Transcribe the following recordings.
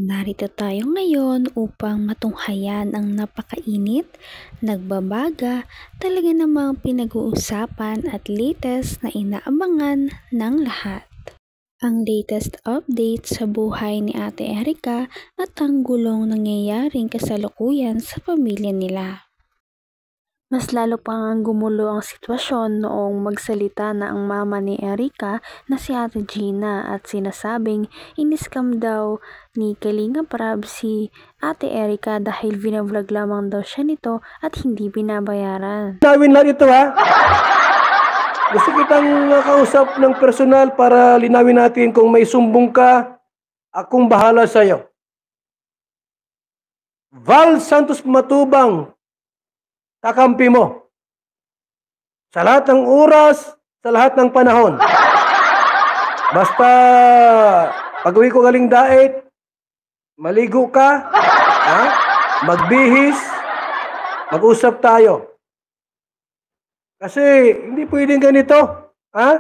Narito tayo ngayon upang matunghayan ang napakainit, nagbabaga, talaga namang pinag-uusapan at latest na inaabangan ng lahat. Ang latest update sa buhay ni Ate Erica at ang gulong nangyayaring kasalukuyan sa pamilya nila. Mas lalo pang gumulo ang sitwasyon noong magsalita na ang mama ni Erica na si Ate Gina at sinasabing iniskam daw ni Kalinga Prab si Ate Erica dahil vinavlog lamang daw siya nito at hindi binabayaran. Linawin lang ito ha. Gusto kitang kausap ng personal para linawin natin kung may sumbong ka, akong bahala sa'yo. Val Santos Matubang, kakampi mo. Sa lahat ng oras, sa lahat ng panahon. Basta, pag-uwi ko galing daet, maligo ka, ha? Magbihis, mag-usap tayo. Kasi, hindi pwedeng ganito, ha?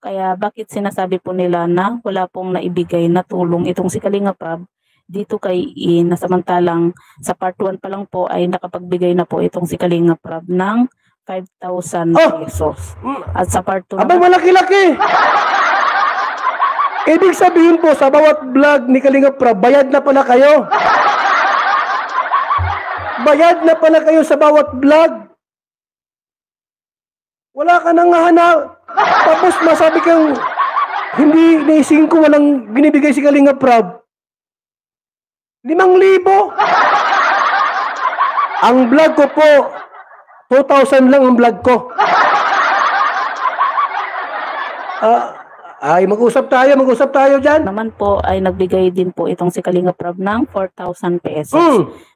Kaya bakit sinasabi po nila na wala pong naibigay na tulong itong si Kalinga Prab dito kay na samantalang sa part 1 pa lang po ay nakapagbigay na po itong si Kalinga Prab ng 5,000 pesos. At sa part 2 abay, malaki-laki! Ibig sabihin po, sa bawat vlog ni Kalinga Prab, bayad na pala kayo. Bayad na pala kayo sa bawat vlog. Wala ka nang hanap. Tapos masabi kang hindi naising ko walang binibigay si Kalinga Prab. 5,000. Ang vlog ko po, 2,000 lang ang vlog ko. Ay, mag-usap tayo dyan. naman po ay nagbigay din po itong si Kalinga Prab ng 4,000 pesos.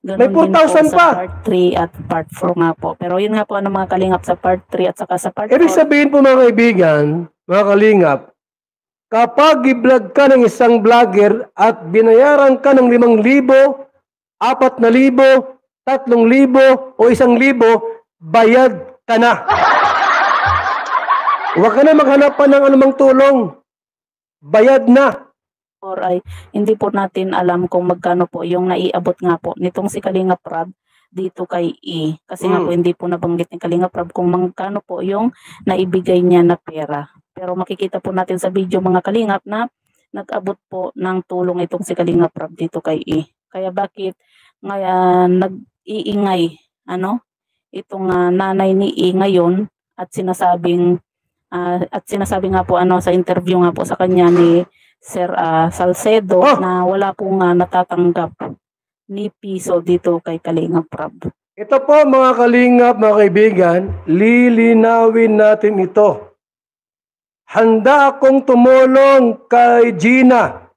May Ganon din 4,000 po pa. sa part 3 at part 4 nga po. Pero yun nga po ang mga kalingap sa part 3 at saka sa part 4. Ibig sabihin po mga kaibigan, mga kalingap, kapag i-vlog ka ng isang vlogger at binayaran ka ng 5,000, 4,000, 3,000 o 1,000, bayad ka na. Huwag ka na maghanap pa ng anumang tulong. Bayad na. Or ay hindi po natin alam kung magkano po yung naiabot nga po nitong si Kalinga Prab dito kay Kasi nga po hindi po nabanggit ni Kalinga Prab kung magkano po yung naibigay niya na pera. Pero makikita po natin sa video mga kalingap na nag-abot po ng tulong itong si Kalinga Prab dito kay Kaya bakit nag-iingay itong nanay ni ngayon at sinasabi nga po sa interview nga po sa kanya ni Sir Salcedo na wala pong natatanggap ni piso dito kay Kalinga Prab. Ito po mga kalingap, mga kaibigan, lilinawin natin ito. Handa akong tumulong kay Gina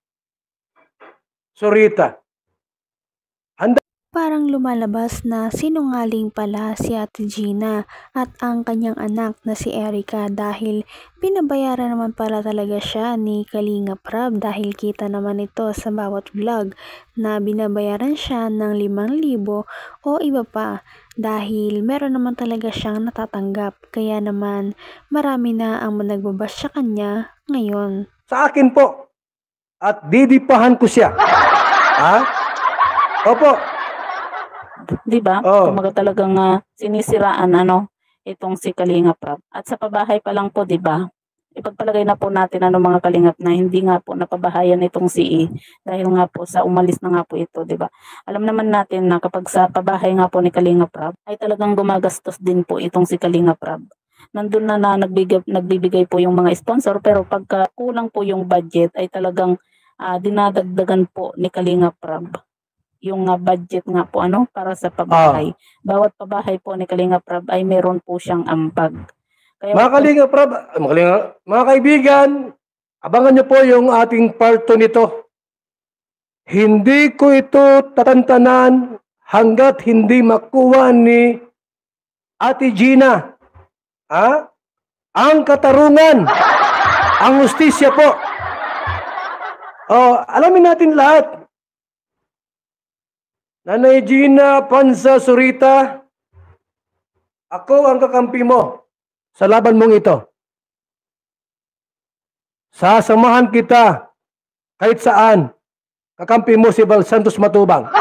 Zurita. Parang lumalabas na sinungaling pala si Ate Gina at ang kanyang anak na si Erica dahil binabayaran naman pala talaga siya ni Kalinga Prab dahil kita naman ito sa bawat vlog na binabayaran siya ng 5,000 o iba pa dahil meron naman talaga siyang natatanggap kaya naman marami na ang nagbabas sa kanya ngayon. Sa akin po at didipahan ko siya. Ha? Opo. Diba? Kumaga talagang sinisiraan itong si Kalinga Prab. At sa pabahay pa lang po, diba? Ipagpalagay na po natin mga kalingap na hindi nga po napabahayan itong si dahil nga po sa umalis na nga po ito, diba? Alam naman natin na kapag sa pabahay nga po ni Kalinga Prab ay talagang gumagastos din po itong si Kalinga Prab. Nandun na nagbibigay po yung mga sponsor pero pagka kulang po yung budget ay talagang dinadagdagan po ni Kalinga Prab yung budget nga po para sa pabahay. Bawat pabahay po ni Kalinga Prab ay meron po siyang ambag. Kaya mga Kalinga Prab, mga kaibigan, abangan niyo po yung ating part 2 nito. Hindi ko ito tatantanan hanggat hindi makuha ni Ate Gina ang katarungan, ang hustisya po. Alamin natin lahat. Nanay Gina Panza Zurita, ako ang kakampi mo sa laban mong ito. Sasamahan kita kahit saan. kakampi mo si Val Santos Matubang.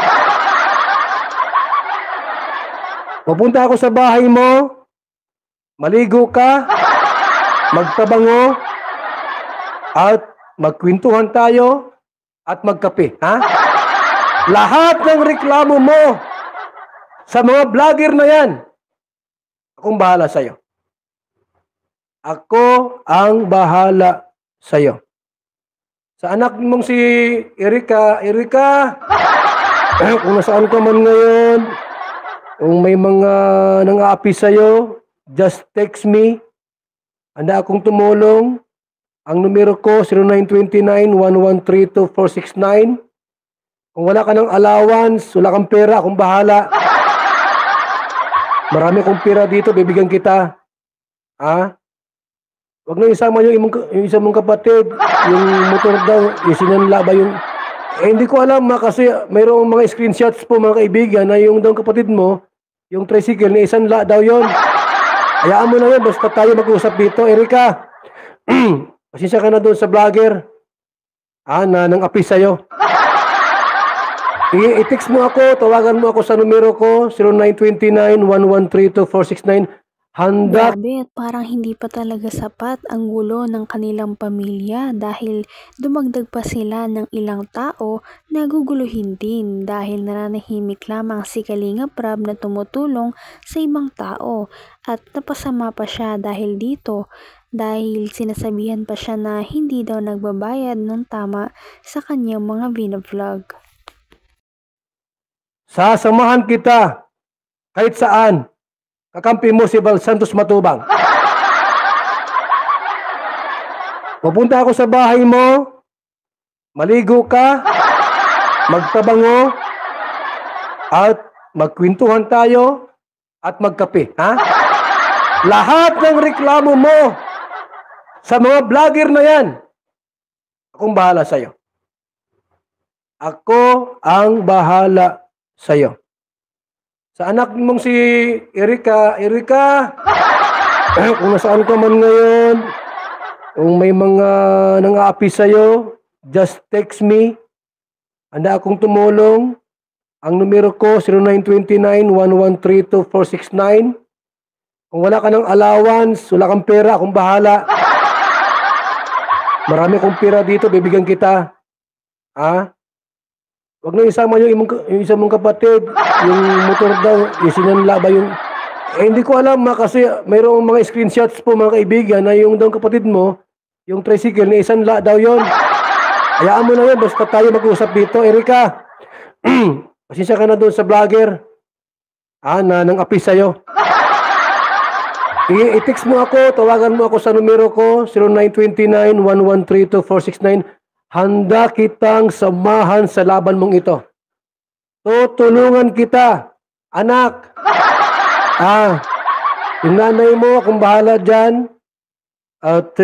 Pupunta ako sa bahay mo, maligo ka, magtabango, at magkwentuhan tayo, at magkape. Ha? Lahat ng reklamo mo sa mga vlogger na yan, akong bahala sa'yo. Ako ang bahala sa'yo. Sa anak mong si Erika, kung nasaan ka man ngayon, kung may mga nang-aapi sa'yo, just text me. Handa akong tumulong. Ang numero ko, 0929-1132-469. Kung wala ka ng allowance, wala kang pera, akong bahala. Marami akong pera dito, bibigyan kita. Ha? Huwag na isama yung isa mong kapatid, yung motor daw, yung sinanla ba yung... hindi ko alam kasi mayroong mga screenshots po mga kaibigan na yung daw kapatid mo, yung tricycle, na isanla daw yon. Hayaan mo na yun, basta tayo mag-usap dito. Erika, pasensya ka na doon sa vlogger. Na nang api sa'yo. I-text mo ako, tawagan mo ako sa numero ko, 0929-1132-469. Handa. Grabe, at parang hindi pa talaga sapat ang gulo ng kanilang pamilya dahil dumagdag pa sila ng ilang tao na guguluhin din dahil nananahimik lamang si Kalinga Prab na tumutulong sa ibang tao at napasama pa siya dahil dito dahil sinasabihan pa siya na hindi daw nagbabayad ng tama sa kanyang mga vlog. Sasamahan kita kahit saan. Kakampi mo si Val Santos Matubang. Pupunta ako sa bahay mo, maligo ka, magtabango, at magkwentuhan tayo, at magkape. Ha? Lahat ng reklamo mo sa mga vlogger na yan, akong bahala sa'yo. Ako ang bahala sa'yo. Sa anak mong si Erika, kung nasaan ka man ngayon, kung may mga nang-aapi sa'yo, just text me. Handa akong tumulong. Ang numero ko, 0929-1132-469. Kung wala ka ng allowance, wala kang pera, akong bahala. Marami akong pera dito, bibigyan kita. Ha? Huwag na isama yung isa mong kapatid, yung motor daw, yung sinanla ba yung... hindi ko alam kasi mayroong mga screenshots po mga kaibigan na yung daw kapatid mo, yung tricycle, na isanla daw yon. Hayaan mo na yun, basta tayo mag-usap dito. Erika, pasensya ka na doon sa vlogger. Na nang api sa'yo. I-text mo ako, tawagan mo ako sa numero ko, 0929-1132-469. Handa kitang samahan sa laban mong ito. Tutulungan kita, anak. Yung nanay mo, akong bahala dyan. At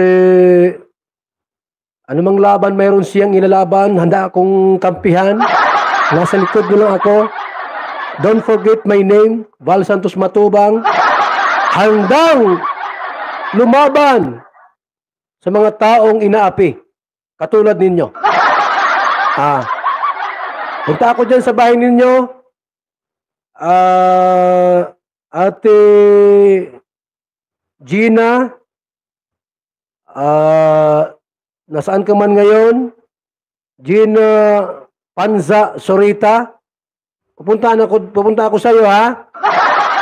anumang laban mayroon siyang ilalaban, handa akong kampihan. Nasa likod mo lang ako. Don't forget my name, Val Santos Matubang. Handang lumaban sa mga taong inaapi. Katulad ninyo. Punta ako dyan sa bahay ninyo. Ate Gina, nasaan ka man ngayon? Gina Panza Sorita. Pupunta ako sa iyo, ha?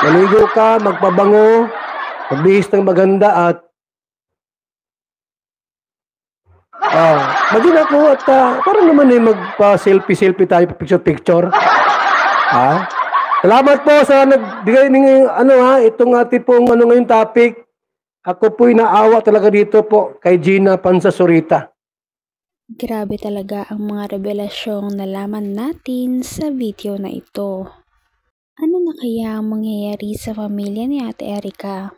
Maligo ka, magpabango, magbihis ng maganda at magin ako at parang naman magpa-selfie tayo, picture-picture. Salamat po sa nagbigay ng itong ating pong ngayong topic. Ako po'y naawa talaga dito po kay Gina Panza Sorita. Grabe talaga ang mga revelasyong nalaman natin sa video na ito. Ano na kaya ang mangyayari sa pamilya ni Ate Erika?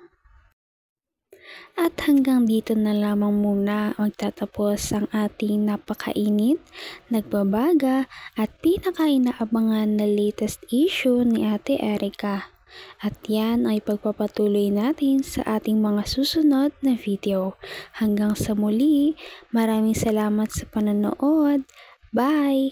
At hanggang dito na lamang muna magtatapos ang ating napakainit, nagbabaga at pinakainaabangan na latest issue ni Ate Erika. At yan ay pagpapatuloy natin sa ating mga susunod na video. Hanggang sa muli, maraming salamat sa panonood. Bye!